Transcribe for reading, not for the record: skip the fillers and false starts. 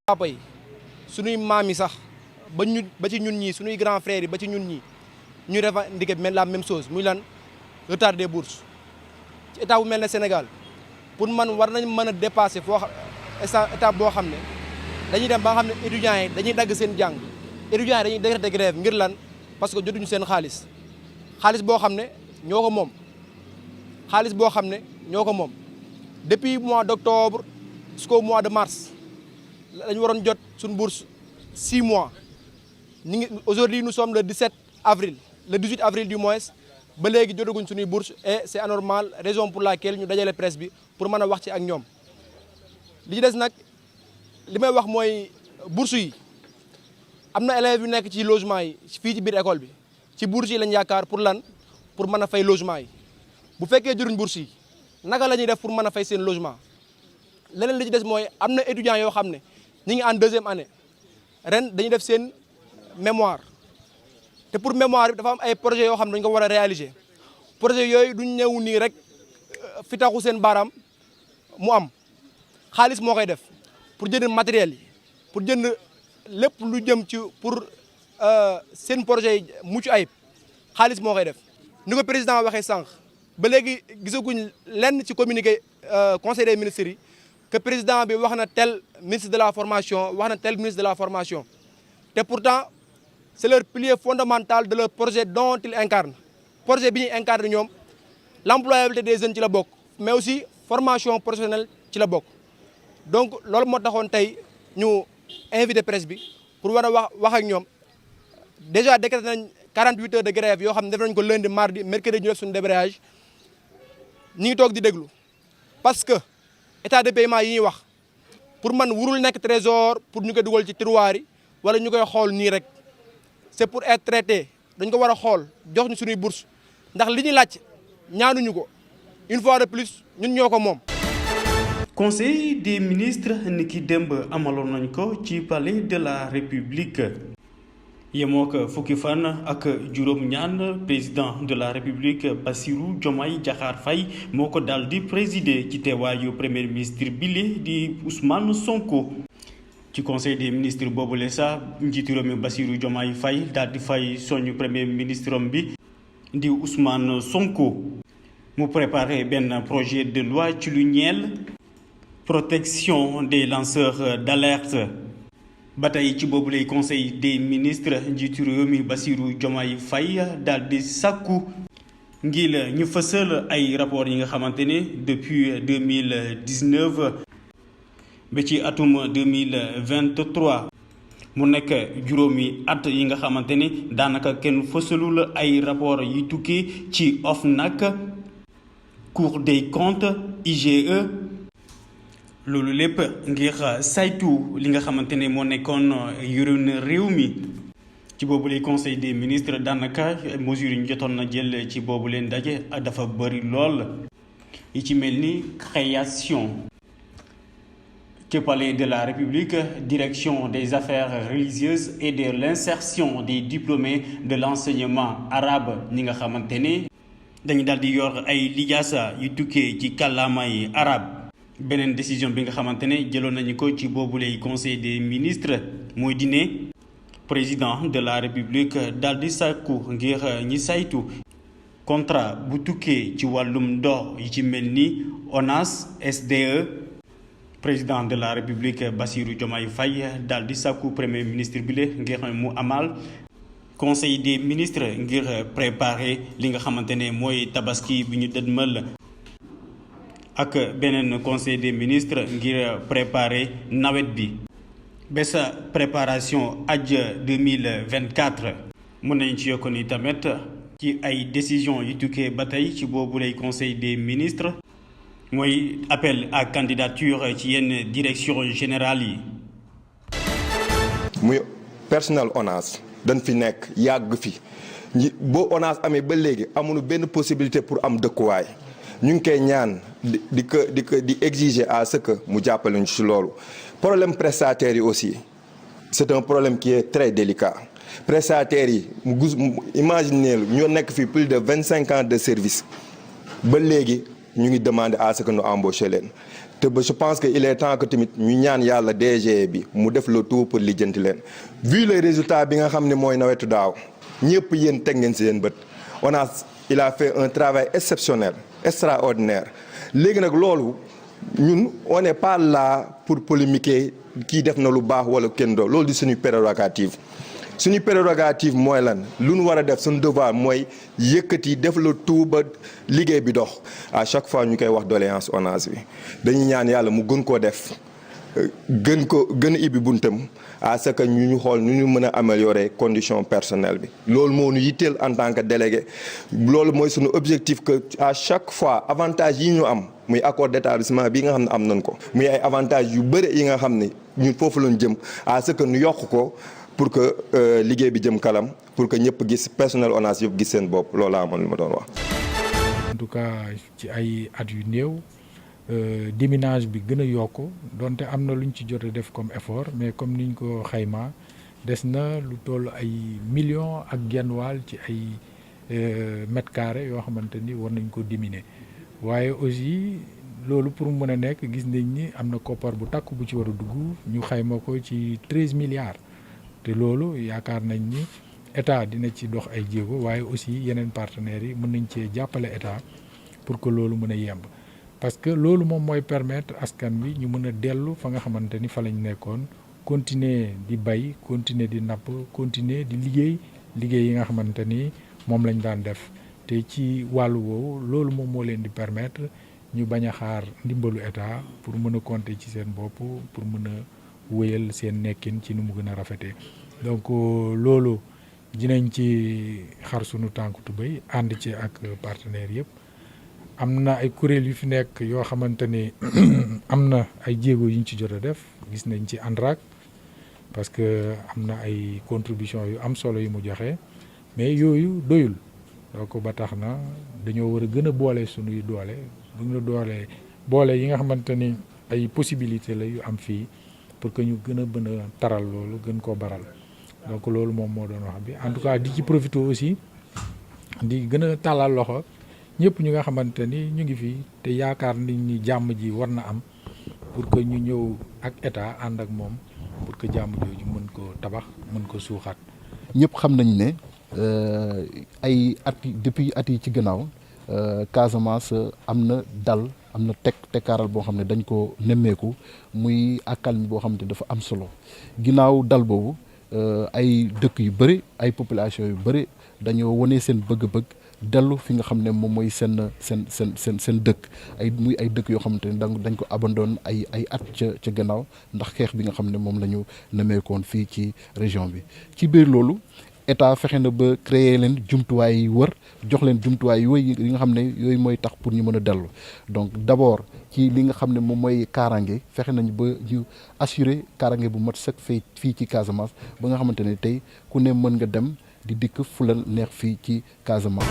papa yi suñuy maam yi sax ba ci ñun ñii suñuy grand frères yi ba ci ñun ñii ñu revendiquer la même chose muy lan retard des bourses ci état bu mel ne Sénégal pour man war nañ mën a dépasser foo xam état boo xam ne dañuy dem ba nga xam ne étudiants yi dañuy dagg seen jàng étudiants yi dañuy décréter grève ngir lan parce que jotuñu seen xaalis boo xam ne ñoo ko moom depuis mois d'octobre jusqu'au mois de mars lañu waroon jot suñu bourse 6 mois aujourd'hui nous sommes le 17 avril le 18 avril du moins ba léegi jotaguñ suñuy bourse et c'est anormal raison pour laquelle ñu dajale presse bi pour mën a wax ci ak ñoom li ci des nag li may wax mooy bourse yi am na élèves yu nekk ci logement yi fii ci biir école bi ci bourse yi lañ yaakaar pour lan pour mën a fay logement yi bu fekkee jotuñ bourse yi naka la ñuy def pour mën a fay seen logement leneen li ci des mooy am na étudiants yoo xam ne ñi ngi en 2e année ren dañuy def seen mémoire te pour mémoire bi dafa am ay projets yoo xam ne dañu ko war a réaliser projet yooyu duñ ñëw nii rek fi taxu seen baaraam mu am xaalis moo koy def pour jënd matériel yi pour jënd lépp lu jëm ci pour seen projet yi mucc ayib xaalis moo koy def ni ko président waxee sànq ba léegi gisaguñ lenn ci communiqué conseil des ministres yi que président bi wax na tel ministre de la formation wax na tel ministre de la formation te pourtant c'est leur pilier fondamental de leur projet dont ils incarnent projet bi ñuy incarne ñoom l'employabilité des jeunes ci la bokk mais aussi formation professionnelle ci la bokk donc loolu moo taxoon tey ñu invité presse bi pour war a wax ak ñoom déjà décrété nañ 48 heures de grève yoo xam ne def nañ ko lundi mardi mercredi ñu def suñu débrayage ñi ngi toog di déglu parce que état de paiement yi ñuy wax pour man wurul nekk trésor pour ñu koy dugal ci tiroir yi wala ñu koy xool nii rek c'est pour être traité dañ ko war a xool jox ñu suñuy bourse ndax li ñuy laaj ñaanuñu ko une fois de plus ñun ñoo ko moom. conseil des ministres ni ki démb amaloon nañ ko ci palais de la république yemoo ko fukki fan ak juróom-ñaan président de la république Bassirou Diomaye Diakhar Faye moo ko daal di présider ci teewaayu premier ministre bile di Ousmane Sonko. ci conseil des ministres boobule sax njiitu réew mi Bassirou Diomaye Faye daal di fay soñu premier ministre am bi di Ousmane Sonko mu préparé benn projet de loi ci lu ñeel protection des lanceurs d'alerte. ba tey ci boobule conseil des ministres njiitu réew mi Bassirou Diomaye Faye daal di sàkku ngir ñu fësal ay rapports yi nga xamante ne depuis 2019 ba ci atum 2023 mu nekk juróomi at yi nga xamante ni daanaka kenn fësalul ay rapport yi tukkee ci OFNAC Cour des comptes IGE loolu lépp ngir saytu li nga xamante ne moo nekkoon yorinu réew mi ci boobu lay conseil des ministres daanaka mesures yi ñu jotoon na jël ci boobu leen ndaje dafa bëri lool yi ci mel ni création ci palais de la République direction des affaires religieuses et de l'insertion des diplômés de l'enseignement arabe ñi nga xamante ne dañu daal di yor ay lijaasa yu tukkee ci kàllaamay arabe. beneen décision bi nga xamante ne jëloon nañu ko ci boobulay conseil des ministres mooy di ne président de la République daal di sàkku ngir ñi saytu contrat bu tukkee ci wàllum ndox yi ci mel ni ONAS SDE. président de la République Bassirou Diomaye Faye daal di sàkku premier ministre bi le ngir mu amal conseil des ministres ngir préparer li nga xamante ne mooy tabaski bi ñu dëdmal ak beneen conseil des ministres ngir préparer nawet bi bés préparation aj 2024 mën nañ ci yokk ni tamit ci ay décisions yu tukkee ba tey ci boobu lay conseil des ministres mooy appel à candidature ci yenn direction générale yi. muy personnel ONAS dañ fi nekk yàgg fi boo ONAS amee ba léegi amuñu benn possibilité pour am dëkkuwaay ñu ngi koy ñaan di exiger à ce que mu jàppale ñu ci loolu. problème prestataires yi aussi c'est un problème qui est très délicat prestataires yi imaginez ñoo nekk fi plus de 25 ans de service ba léegi. ñu ngi demander à ce que ñu embaucher leen te ba je pense que il est temps que tamit ñu ñaan yàlla DG bi mu def le tout pour lijjanti leen. vu les résultats bi nga xam ne mooy nawetu daaw ñëpp yéen teg ngeen si seen bët ONAS il a fait un travail exceptionnel extraordinaire léegi nag loolu ñun on n'est pas là pour polémiquer kii def na lu baax wala kenn doo loolu di suñu prérogative. suñu prérogative mooy lan lu ñu war a def suñu devoir mooy yëkkati def la tout ba liggéey bi dox à chaque fois ñu koy wax doléance ONAS bi dañuy ñaan yàlla mu gën koo def gën a ibbi buntam à ce que ñu xool nu ñu mën a améliorer condition personnelle bi loolu moo ñu yitteel en tant que délégué loolu mooy suñu objectif que à chaque fois avantage yi ñu am muy accord d'établissement bi nga xam ne am nañ ko muy ay avantage yu bëri yi nga xam ne ñun foofu lañ jëm à ce que ñu yokk ko pour que liggéey bi jëm kalam pour que ñëpp gis personnel ONAS yëpp gis seen bopp loolu laa amoon li ma doon wax. en tout cas ci ay at yu néew déminage bi gën a yokk donte am na luñ ci jot a def comme effort mais comme niñ ko xayma des na lu toll ay millions ak genn wàll ci ay mètres carrés yoo xamante ni war nañ ko diminuer waaye aussi loolu pour mu mën a nekk gis nañ ni am na koppar bu takk bu ci war a dugg ñu xayma ko ci 13 milliards. te loolu yaakaar nañ ni état dina ci dox ay jéego waaye aussi yeneen partenaires yi mën nañ cee jàppale état pour que loolu mën a yemb parce que loolu moom mooy permettre askan wi ñu mën a dellu fa nga xamante ni fa lañ nekkoon continuer di bay continuer di napp continuer di liggéey yi nga xamante ni moom lañ daan def te ci wàllu woowu loolu moom moo leen di permettre ñu bañ a xaar ndimbalu état pour mën a compter ci seen bopp pour mën a wéyal seen nekkin ci nu mu gën a rafetee donc loolu dinañ ci xar sunu tànku tubéy ànd ci ak partenaires yëpp am na ay kuréel yu fi nekk yoo xamante ni am na ay jéego yu ñu ci jot a def gis nañ ci ANRAC parce que am na ay contribution yu am solo yu mu joxe mais yooyu doyul donc ba tax na dañoo war a gën a boole sunuy doole boole yi nga xamante ni ay possibilité la yu am fii pour que ñu gën a mën a taral loolu gën koo baral donc loolu moom moo doon wax bi en tout cas di ci profiter aussi di gën a tàllal loxo ñëpp ñu nga xamante ni ñu ngi fi te yaakaar nañ ni jàmm ji war na am pour que ñu ñëw ak état ànd ak moom pour que jàmm jooju mën ko tabax mën ko suuxaat. ñëpp xam nañ ne ay at depuis at yi ci gannaaw Casamance am na dal. am na tekkaaral boo xam ne dañ ko nemmeeku muy accalmie boo xam ne dafa am solo ginnaaw dal boobu ay dëkk yu bëri ay population yu bëri dañoo wane seen bëgg-bëgg dellu fi nga xam ne moom mooy seen dëkk muy ay dëkk yoo xamante ne dañ ko abandonné ay at ca gannaaw ndax xeex bi nga xam ne moom la ñu nemmeekoon fii ci région bi ci biir loolu état fexe na ba créer leen jumtuwaay yi wër jox leen jumtuwaay yooyu yi nga xam ne yooyu mooy tax pour ñu mën a dellu donc d'abord ci li nga xam ne moom mooy kaaraange fexe nañu ba ñu assurer kaaraange bu mat sëkk fii ci Casamance ba nga xamante ne tey ku ne mën nga dem di dikk fu la neex fii ci Casamance.